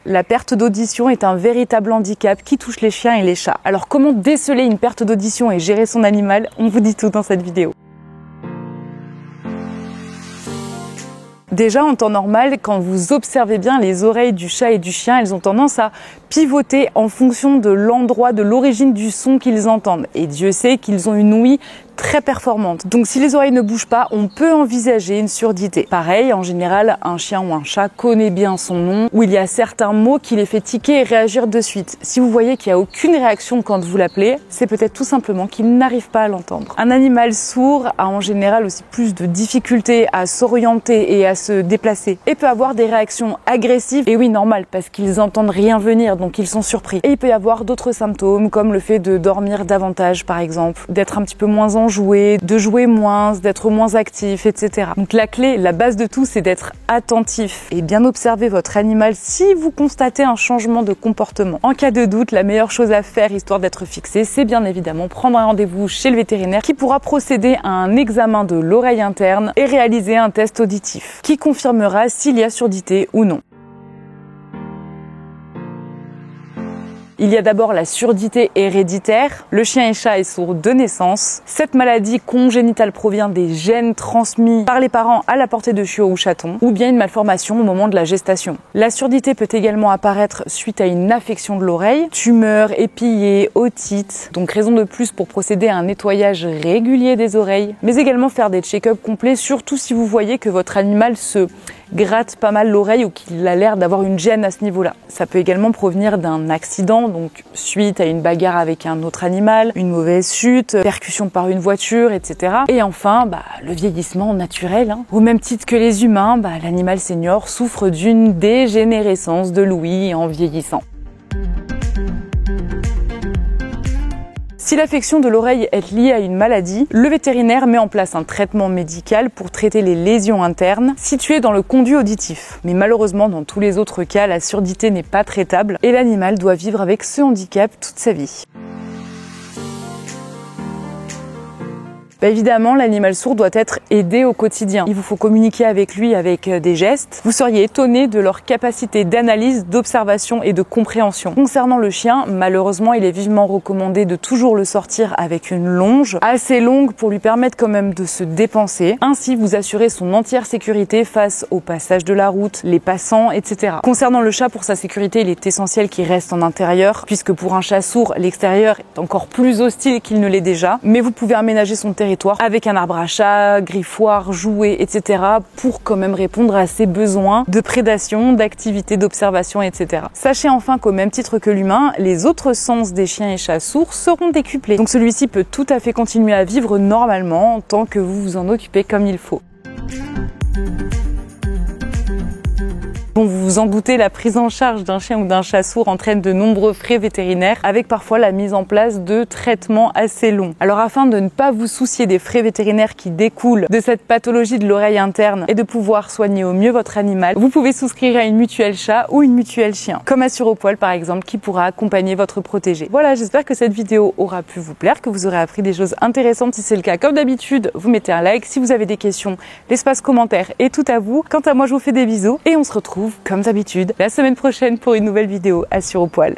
La perte d'audition est un véritable handicap qui touche les chiens et les chats. Alors comment déceler une perte d'audition et gérer son animal? On vous dit tout dans cette vidéo. Déjà, en temps normal, quand vous observez bien les oreilles du chat et du chien, elles ont tendance à pivoter en fonction de l'endroit, de l'origine du son qu'ils entendent. Et Dieu sait qu'ils ont une ouïe très performante. Donc si les oreilles ne bougent pas, on peut envisager une surdité. Pareil, en général, un chien ou un chat connaît bien son nom, où il y a certains mots qui les fait tiquer et réagir de suite. Si vous voyez qu'il n'y a aucune réaction quand vous l'appelez, c'est peut-être tout simplement qu'il n'arrive pas à l'entendre. Un animal sourd a en général aussi plus de difficultés à s'orienter et à se déplacer, et peut avoir des réactions agressives, et oui, normal, parce qu'ils entendent rien venir, donc ils sont surpris. Et il peut y avoir d'autres symptômes, comme le fait de dormir davantage, par exemple, d'être un petit peu moins enjoué, de jouer moins, d'être moins actif, etc. Donc la clé, la base de tout, c'est d'être attentif et bien observer votre animal si vous constatez un changement de comportement. En cas de doute, la meilleure chose à faire, histoire d'être fixé, c'est bien évidemment prendre un rendez-vous chez le vétérinaire qui pourra procéder à un examen de l'oreille interne et réaliser un test auditif qui confirmera s'il y a surdité ou non. Il y a d'abord la surdité héréditaire. Le chien et chat est sourd de naissance. Cette maladie congénitale provient des gènes transmis par les parents à la portée de chiot ou chaton, ou bien une malformation au moment de la gestation. La surdité peut également apparaître suite à une affection de l'oreille, tumeur, épillée, otite, donc raison de plus pour procéder à un nettoyage régulier des oreilles, mais également faire des check-ups complets, surtout si vous voyez que votre animal se gratte pas mal l'oreille ou qu'il a l'air d'avoir une gêne à ce niveau-là. Ça peut également provenir d'un accident, donc suite à une bagarre avec un autre animal, une mauvaise chute, percussion par une voiture, etc. Et enfin, le vieillissement naturel. Au même titre que les humains, l'animal senior souffre d'une dégénérescence de l'ouïe en vieillissant. Si l'affection de l'oreille est liée à une maladie, le vétérinaire met en place un traitement médical pour traiter les lésions internes situées dans le conduit auditif. Mais malheureusement, dans tous les autres cas, la surdité n'est pas traitable et l'animal doit vivre avec ce handicap toute sa vie. Évidemment, l'animal sourd doit être aidé au quotidien. Il vous faut communiquer avec lui avec des gestes. Vous seriez étonné de leur capacité d'analyse, d'observation et de compréhension. Concernant le chien, malheureusement, il est vivement recommandé de toujours le sortir avec une longe assez longue pour lui permettre quand même de se dépenser. Ainsi, vous assurez son entière sécurité face au passage de la route, les passants, etc. Concernant le chat, pour sa sécurité, il est essentiel qu'il reste en intérieur, puisque pour un chat sourd, l'extérieur est encore plus hostile qu'il ne l'est déjà. Mais vous pouvez aménager son territoire avec un arbre à chat, griffoir, jouet, etc. pour quand même répondre à ses besoins de prédation, d'activité, d'observation, etc. Sachez enfin qu'au même titre que l'humain, les autres sens des chiens et chats sourds seront décuplés. Donc celui-ci peut tout à fait continuer à vivre normalement tant que vous vous en occupez comme il faut. Bon, vous vous en doutez, la prise en charge d'un chien ou d'un chat sourd entraîne de nombreux frais vétérinaires, avec parfois la mise en place de traitements assez longs. Alors afin de ne pas vous soucier des frais vétérinaires qui découlent de cette pathologie de l'oreille interne et de pouvoir soigner au mieux votre animal, vous pouvez souscrire à une mutuelle chat ou une mutuelle chien, comme Assuropoil par exemple, qui pourra accompagner votre protégé. Voilà, j'espère que cette vidéo aura pu vous plaire, que vous aurez appris des choses intéressantes. Si c'est le cas, comme d'habitude, vous mettez un like. Si vous avez des questions, l'espace commentaire est tout à vous. Quant à moi, je vous fais des bisous et on se retrouve comme d'habitude la semaine prochaine pour une nouvelle vidéo Assuropoil.